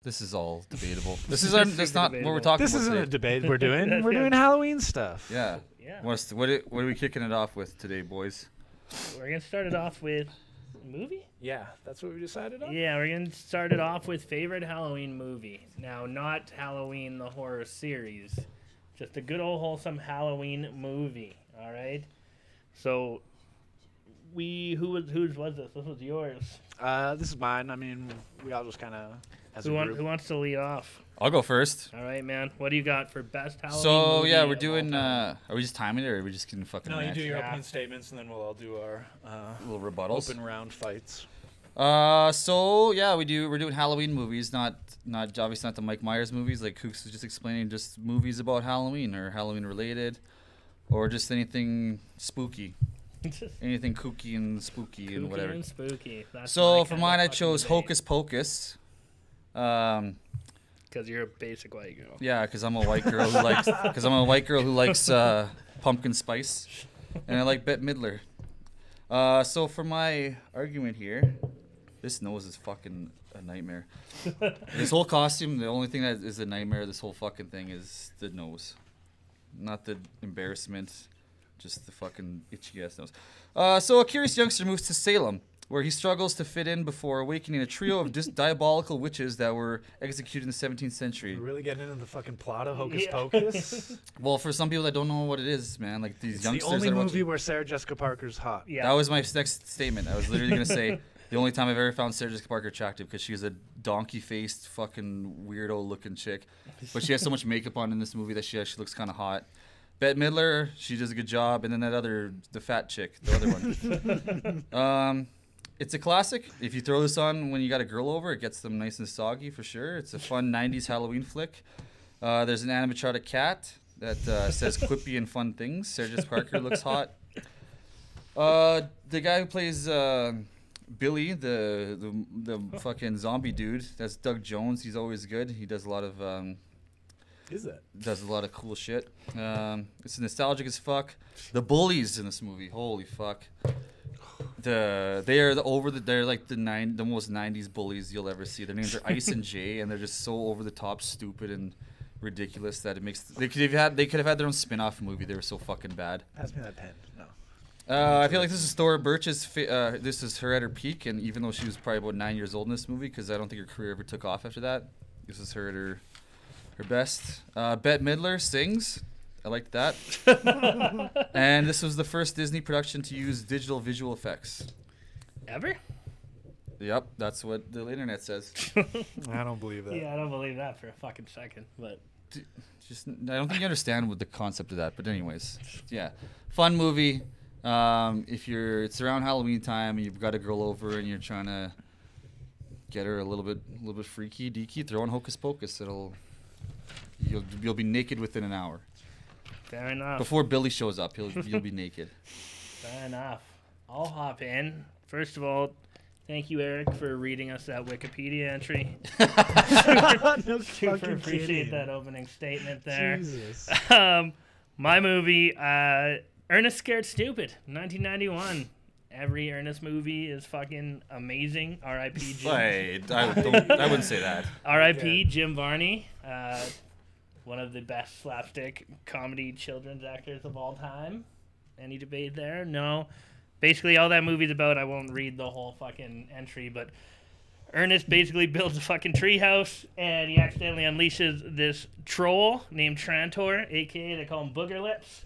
This is all debatable. This is that's not what we're talking This about. isn't today. a debate we're doing. We're doing Halloween stuff. Yeah. Yeah. What are we kicking it off with today, boys? We're going to start it off with a movie? Yeah, that's what we decided on. Yeah, we're going to start it off with favorite Halloween movie. Now, not Halloween the horror series. Just a good old wholesome Halloween movie, all right? So, whose was this? This was yours. This is mine. I mean, we all just kind of as a Who group. wants to lead off? I'll go first. All right, man. What do you got for best Halloween So movie yeah, of we're all doing. time? Are we just timing it, or are we just gonna fucking? No, you match? do your Yeah. opening statements, and then we'll all do our little rebuttals. open round fights. So yeah, we're doing Halloween movies, not obviously not the Mike Myers movies like Kooks was just explaining, just movies about Halloween or Halloween related, or just anything spooky, anything kooky and spooky and whatever. And spooky. That's So my for kinda mine, I fucking chose debate. Hocus Pocus. Because you're a basic white girl. Yeah, because I'm a white girl who likes pumpkin spice, and I like Bette Midler. So for my argument here, this nose is fucking a nightmare. This whole costume, the only thing that is a nightmare of this whole fucking thing is the nose, not the embarrassment, just the fucking itchy ass nose. So a curious youngster moves to Salem, where he struggles to fit in before awakening a trio of diabolical witches that were executed in the 17th century. We're really getting into the fucking plot of Hocus Yeah. Pocus. Well, for some people that don't know what it is, man, like these It's the youngsters only that are movie watching. where Sarah Jessica Parker's hot. Yeah. That was my next statement. I was literally gonna say the only time I've ever found Sarah Jessica Parker attractive because she was a donkey-faced, fucking weirdo-looking chick, but she has so much makeup on in this movie that she actually looks kind of hot. Bette Midler, she does a good job, and then the fat chick, the other one. It's a classic. If you throw this on when you got a girl over, it gets them nice and soggy for sure. It's a fun 90s Halloween flick. There's an animatronic cat that says quippy and fun things. Sarah Jessica Parker looks hot. The guy who plays Billy, the fucking zombie dude, that's Doug Jones. He's always good. He does a lot of cool shit. It's nostalgic as fuck. The bullies in this movie, holy fuck. They're like the most 90s bullies you'll ever see. Their names are Ice and Jay, and they're just so over the top, stupid, and ridiculous that it makes they could have had their own spin-off movie. They were so fucking bad. Pass me that pen. No. I feel like this is Thora Birch's. This is her at her peak, and even though she was probably about 9 years old in this movie, because I don't think her career ever took off after that. This is her at her best. Bette Midler sings. I liked that. And this was the first Disney production to use digital visual effects. Ever? Yep, that's what the internet says. I don't believe that. Yeah, I don't believe that for a fucking second. But I don't think you understand what the concept of that. But anyways, yeah, fun movie. It's around Halloween time and you've got a girl over and you're trying to get her a little bit freaky deaky, throw in Hocus Pocus. You'll be naked within an hour. fair enough. Before Billy shows up, you'll be naked. Fair enough. I'll hop in. First of all, thank you, Eric, for reading us that Wikipedia entry. No Super fucking appreciate kidding. that opening statement there. Jesus. My movie, Ernest Scared Stupid, 1991. Every Ernest movie is fucking amazing. R.I.P. Jim. Wait, I wouldn't say that. R.I.P. Jim Varney. One of the best slapstick comedy children's actors of all time. Any debate there? No. Basically, all that movie's about, I won't read the whole fucking entry, but Ernest basically builds a fucking treehouse, and he accidentally unleashes this troll named Trantor, a.k.a. they call him Booger Lips.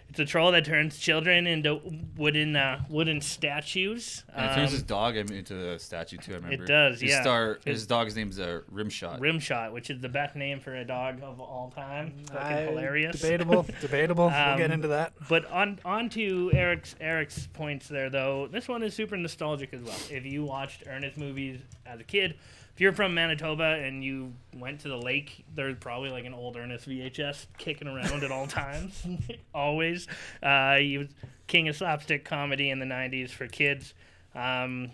It's a troll that turns children into wooden statues. And it turns his dog into a statue too. I remember. It does, yeah. His dog's name's Rimshot. Rimshot, which is the best name for a dog of all time. Fucking hilarious. Debatable. We'll get into that. But on to Eric's points there, though. This one is super nostalgic as well. If you watched Ernest movies as a kid, if you're from Manitoba and you went to the lake, there's probably like an old Ernest VHS kicking around at all times. Always. He was king of slapstick comedy in the 90s for kids. And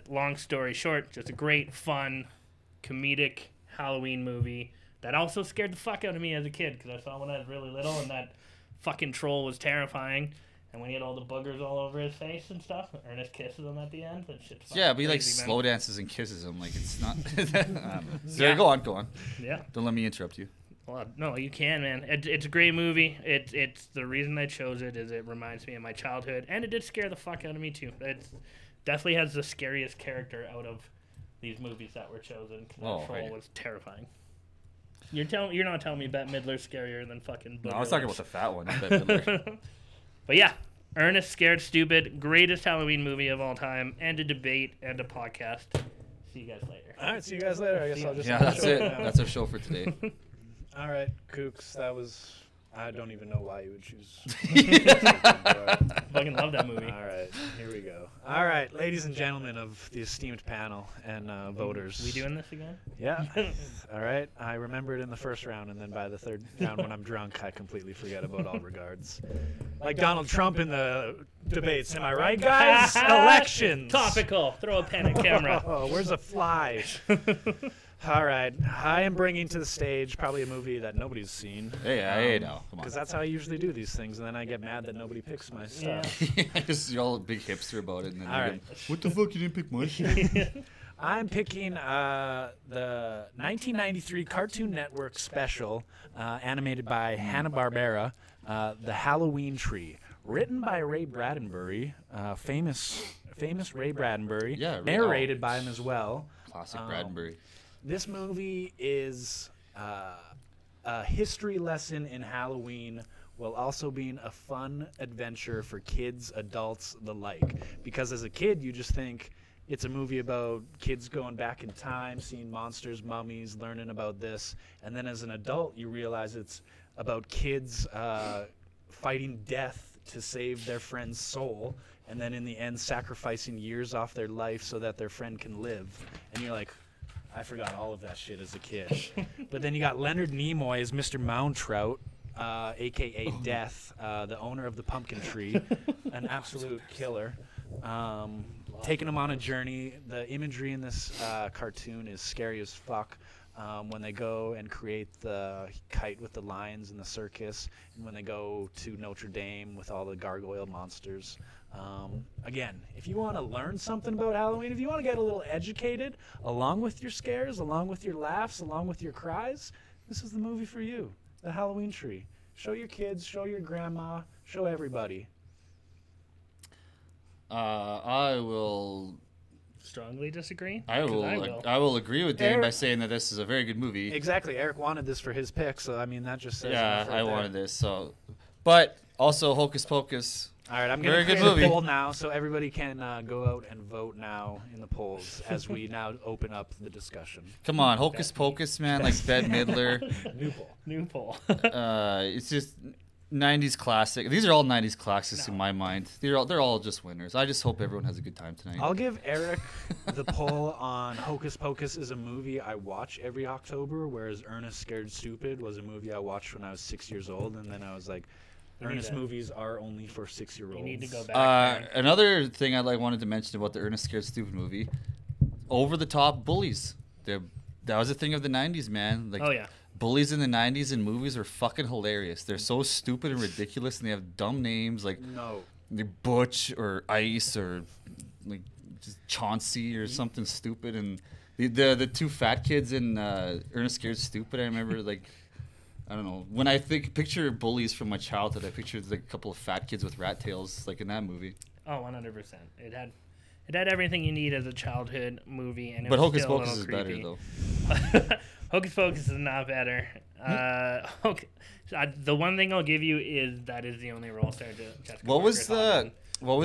long story short, just a great, fun, comedic Halloween movie that also scared the fuck out of me as a kid because I saw when I was really little, and that fucking troll was terrifying. And when he had all the boogers all over his face and stuff, Ernest kisses him at the end. That shit's Yeah, but he like crazy, man. slow dances and kisses him. Like it's not. Yeah, go on. Yeah. Don't let me interrupt you. Well, no, you can, man. It's a great movie. It's the reason I chose it is it reminds me of my childhood, and it did scare the fuck out of me too. It definitely has the scariest character out of these movies that were chosen. That troll was terrifying. You're not telling me Bette Midler's scarier than fucking. No, I was talking about the fat one. Not Bette Midler. But yeah, Ernest Scared Stupid, greatest Halloween movie of all time, and a debate and a podcast. See you guys later. All right, see you guys later. I guess I'll just. Yeah, that's it. That's our show for today. All right, Kooks. That was. I don't even know why you would choose. Fucking love that movie. All right, here we go. All right, ladies and gentlemen of the esteemed panel and voters. We doing this again? Yeah. All right. I remember it in the first round, and then by the third round, when I'm drunk, I completely forget about all regards. Like Donald Trump in the debates. Am I right, guys? Elections. Topical. Throw a pen at camera. Oh, where's a fly? All right. I am bringing to the stage probably a movie that nobody's seen. Hey, no. Come on. Because that's how I usually do these things, and then I get mad that nobody picks my stuff. Just you're all a big hipster about it. And then All right. What the fuck? You didn't pick my shit? I'm picking the 1993 Cartoon Network special animated by Hanna-Barbera, The Halloween Tree, written by Ray Bradbury, famous Ray Bradbury, Yeah, narrated by him as well. Classic Bradbury. This movie is a history lesson in Halloween while also being a fun adventure for kids, adults, the like. Because as a kid, you just think it's a movie about kids going back in time, seeing monsters, mummies, learning about this. And then as an adult, you realize it's about kids fighting death to save their friend's soul. And then in the end, sacrificing years off their life so that their friend can live. And you're like, I forgot all of that shit as a kid. But then you got Leonard Nimoy as Mr. Moundtrout, a.k.a. Death, the owner of the pumpkin tree, an absolute killer. Taking them on a journey. The imagery in this cartoon is scary as fuck. When they go and create the kite with the lions in the circus, and when they go to Notre Dame with all the gargoyle monsters. Again, if you want to learn something about Halloween, if you want to get a little educated, along with your scares, along with your laughs, along with your cries, this is the movie for you. The Halloween Tree. Show your kids, show your grandma, show everybody. I will Strongly disagree. I will agree with Dane by saying that this is a very good movie. Exactly. Eric wanted this for his pick, so I mean that just says Yeah, enough right I there. wanted this. So, but also Hocus Pocus. All right, I'm going to Very good create a movie. poll now, so everybody can go out and vote now in the polls as we now open up the discussion. Come on, Hocus Pocus, man, like Bette Midler. New poll. It's just 90s classic. These are all 90s classics in my mind. They're all just winners. I just hope everyone has a good time tonight. I'll give Eric the poll on Hocus Pocus is a movie I watch every October, whereas Ernest Scared Stupid was a movie I watched when I was 6 years old, and then I was like, Ernest movies are only for 6-year-olds. You need to go back. Another thing I wanted to mention about the Ernest Scared Stupid movie, over-the-top bullies. That was a thing of the 90s, man. Like, Oh, yeah. bullies in the 90s in movies are fucking hilarious. They're so stupid and ridiculous, and they have dumb names like Butch or Ice or like just Chauncey or something stupid. And the two fat kids in Ernest Scared Stupid, I remember like, I don't know. When I picture bullies from my childhood, I picture like a couple of fat kids with rat tails, like in that movie. Oh, 100%. It had everything you need as a childhood movie, and it But was Hocus still Pocus a is little better creepy. though. Hocus Pocus is not better. The one thing I'll give you is that is the only role star Jessica What was Parker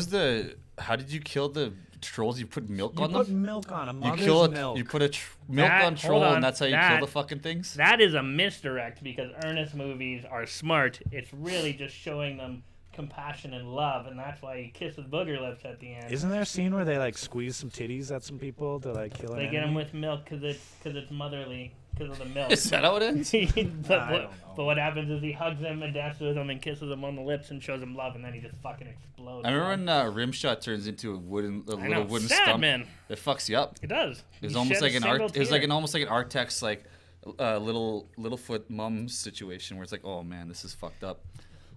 the? How did you kill the trolls? You put milk on put them. milk on a You mother's kill it. milk. You put milk That- on troll, hold on, and that's how you that- kill the fucking things. That is a misdirect because Ernest movies are smart. It's really just showing them compassion and love, and that's why he kisses booger lips at the end. Isn't there a scene where they like squeeze some titties at some people to like kill an They get enemy? them with milk because it's motherly because of the milk. Is that how it ends? But what happens is he hugs him and dances with him and kisses him on the lips and shows him love, and then he just fucking explodes. I remember when Rimshot turns into a I know, wooden sad, stump. man. It fucks you up. It does. It was You almost shed like a an single art. It was like tear. almost like an art text, like Littlefoot mom situation where it's like, oh man, this is fucked up.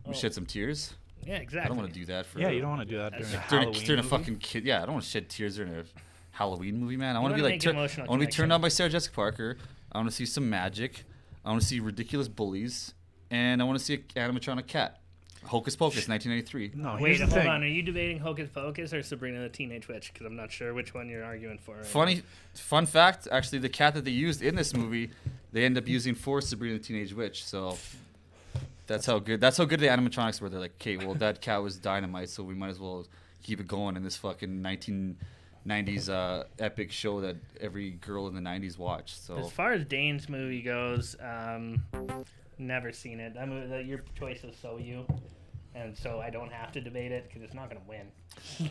We shed some tears. Yeah, exactly. I don't want to do that for. Yeah, you don't want to do that during a during Halloween a movie. fucking kid. Yeah, I don't want to shed tears during a Halloween movie, man. I want to be wanna like, make emotional I want to be turned connection. on by Sarah Jessica Parker. I want to see some magic. I want to see ridiculous bullies, and I want to see an animatronic cat. Hocus Pocus, 1993. No, Wait, here's the hold thing. on. Are you debating Hocus Pocus or Sabrina the Teenage Witch? Because I'm not sure which one you're arguing for. Right Fun fact. Actually, the cat that they used in this movie, they end up using for Sabrina the Teenage Witch. So that's how good the animatronics were. They're like, okay, well that cat was dynamite, so we might as well keep it going in this fucking 1990s epic show that every girl in the 90s watched. So As far as Dane's movie goes, never seen it. That movie, your choice is So You, and so I don't have to debate it because it's not going to win.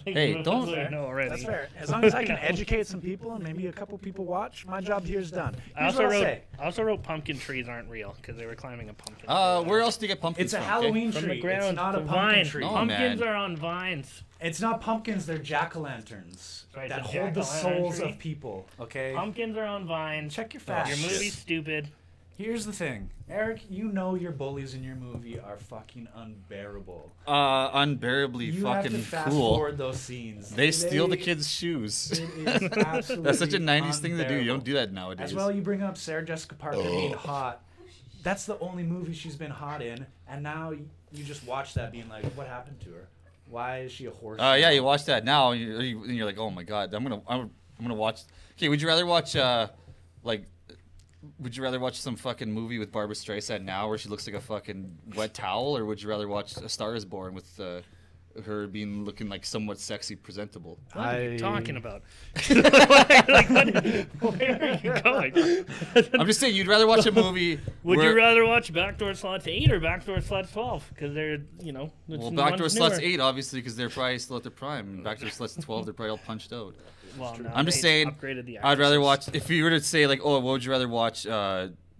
Hey, don't- I know already. That's fair. As long as I can educate some people and maybe a couple people watch, my job here is done. Here's what I'll say. I also wrote pumpkin trees aren't real because they were climbing a pumpkin. where else do you get pumpkins It's a from? Halloween From tree. the ground. It's not a the pumpkin vine. tree. No, Pumpkins man. are on vines. It's not pumpkins, they're jack-o'-lanterns Right, that the hold the souls jack-o'-lantern of people, okay? Pumpkins are on vines. Check your facts. Your movie's stupid. Here's the thing. Eric, you know your bullies in your movie are fucking unbearable. Unbearably You fucking have to fast cool. forward those scenes. They steal the kids' shoes. It is absolutely That's such a 90s thing to do. You unbearable. don't do that nowadays. As well, you bring up Sarah Jessica Parker being hot. That's the only movie she's been hot in, and now you just watch that being like, what happened to her? Why is she a horse? Yeah, you watch that now, and you're like, oh my god, I'm gonna watch. Okay, would you rather watch would you rather watch some fucking movie with Barbara Streisand now, where she looks like a fucking wet towel, or would you rather watch A Star Is Born with her looking like somewhat sexy, presentable? What are you talking about? Where are you going? I'm just saying, you'd rather watch a movie. Would where, you rather watch Backdoor Slots 8 or Backdoor Slots 12? Because they're, Well, Backdoor Sluts 8, obviously, because they're probably still at their prime. And Backdoor Sluts 12, they're probably all punched out. Well, no, I'm just they saying, upgraded the I'd rather actresses. watch, if you were to say, like, oh, what would you rather watch,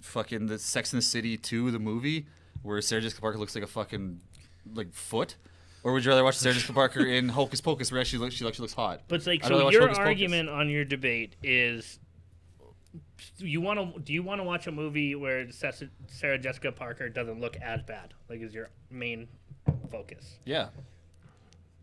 fucking the Sex and the City 2, the movie, where Sarah Jessica Parker looks like a fucking, like, foot? Or would you rather watch Sarah Jessica Parker in Hocus Pocus, where she actually looks hot? But it's like, I'd rather so watch your Hocus Pocus. argument on your debate is, do you want to watch a movie where Sarah Jessica Parker doesn't look as bad? Like, is your main focus? Yeah.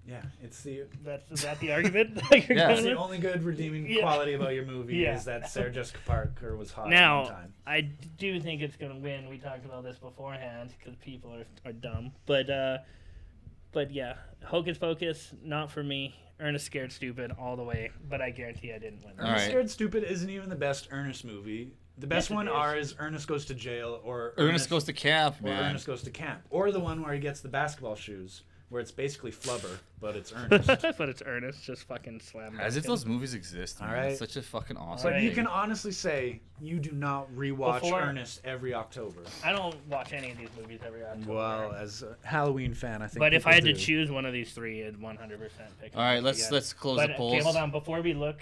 Yeah, it's the Is that the argument? that you're Yeah. going It's the with? only good redeeming Yeah. quality about your movie Yeah. is that Sarah Jessica Parker was hot at one Now, time. I do think it's going to win. We talked about this beforehand because people are dumb. But yeah, Hocus Pocus, not for me. Ernest Scared Stupid all the way, but I guarantee I didn't win. All Ernest right. Scared Stupid isn't even the best Ernest movie. The best Yes, it one is. is Ernest Goes to Jail or Ernest Goes to Camp, or man. Ernest Goes to Camp. Or the one where he gets the basketball shoes, where it's basically Flubber, but it's Ernest. But it's Ernest, just fucking slam. As if dunk those movies exist, man. All right. It's such a fucking awesome But Right. you movie. can honestly say you do not rewatch Before- Ernest every October. I don't watch any of these movies every October. Well, as a Halloween fan, I think. but if I had to people do. choose one of these three, I'd 100% pick. All right, Ernest again. let's close But the polls. okay, hold on. Before we look,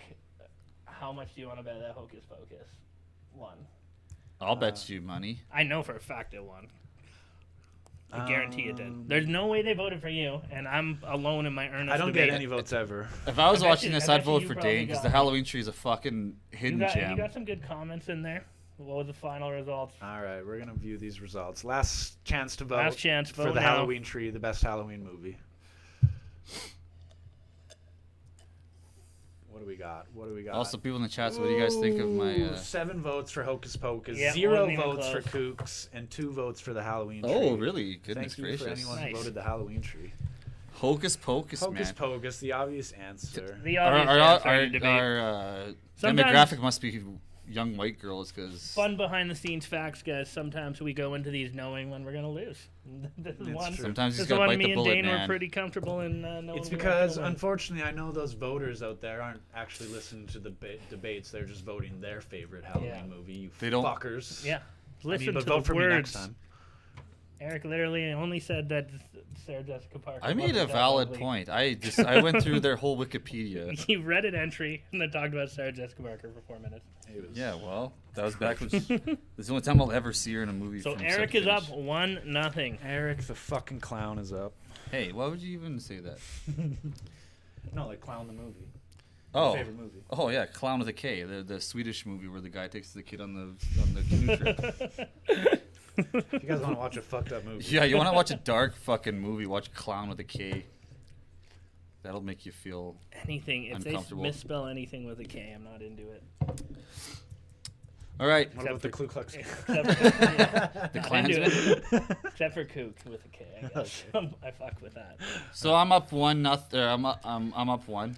how much do you want to bet that Hocus Pocus won? I'll bet you money. I know for a fact it won. I guarantee it Um, did. There's no way they voted for you, and I'm alone in my Ernest I don't debate. get any votes ever. If I was I bet watching you- this, I I'd bet vote you for probably Dane because got the it. Halloween tree is a fucking hidden You gem. got some good comments in there. What was the final results? All right, we're gonna view these results. Last chance to vote. Last chance, for vote the now. Halloween tree, the best Halloween movie. What do we got? What do we got? Also, people in the chat, so what do you guys think of my? Ooh, 7 votes for Hocus Pocus, Yeah, 0 wasn't even votes for close. Kooks, and 2 votes for the Halloween tree. Oh, really? Goodness Thank you for gracious! anyone Nice. who voted the Halloween tree. Hocus Pocus, Hocus man. Pocus, the obvious answer. The Our, obvious our, answer our, in debate. our Sometimes- demographic must be young white girls because Fun behind the scenes facts, guys. Sometimes we go into these knowing when we're gonna lose. This is It's one. true. sometimes you This just is gotta one bite me the and bullet, Dane were man. pretty comfortable in knowing. It's we were because, gonna win. unfortunately, I know those voters out there aren't actually listening to the debates. They're just voting their favorite Halloween Yeah. movie. You They don't- fuckers. Yeah. Listen but to vote the for me words. next time. Eric literally only said that Sarah Jessica Parker. I made a wasn't that valid ugly. point. I went through their whole Wikipedia. You read an entry and then talked about Sarah Jessica Parker for 4 minutes. It was- Yeah, well, that was back when. This is the only time I'll ever see her in a movie. So from Eric start is to up finish. 1-0. Eric the fucking clown is up. Hey, why would you even say that? No, like clown the movie. Oh. Favorite movie. Oh yeah, Clown with a K, the Swedish movie where the guy takes the kid on the canoe trip. If you guys want to watch a fucked up movie. Yeah, you want to watch a dark fucking movie? Watch Clown with a K. That'll make you feel Anything. If they uncomfortable. misspell anything with a K, I'm not into it. All right, What about the Ku Klux Klan? Except for, yeah, the not into Klansman. it. Except for kook with a K, I guess. I fuck with that. So I'm up 1-0. I'm up 1.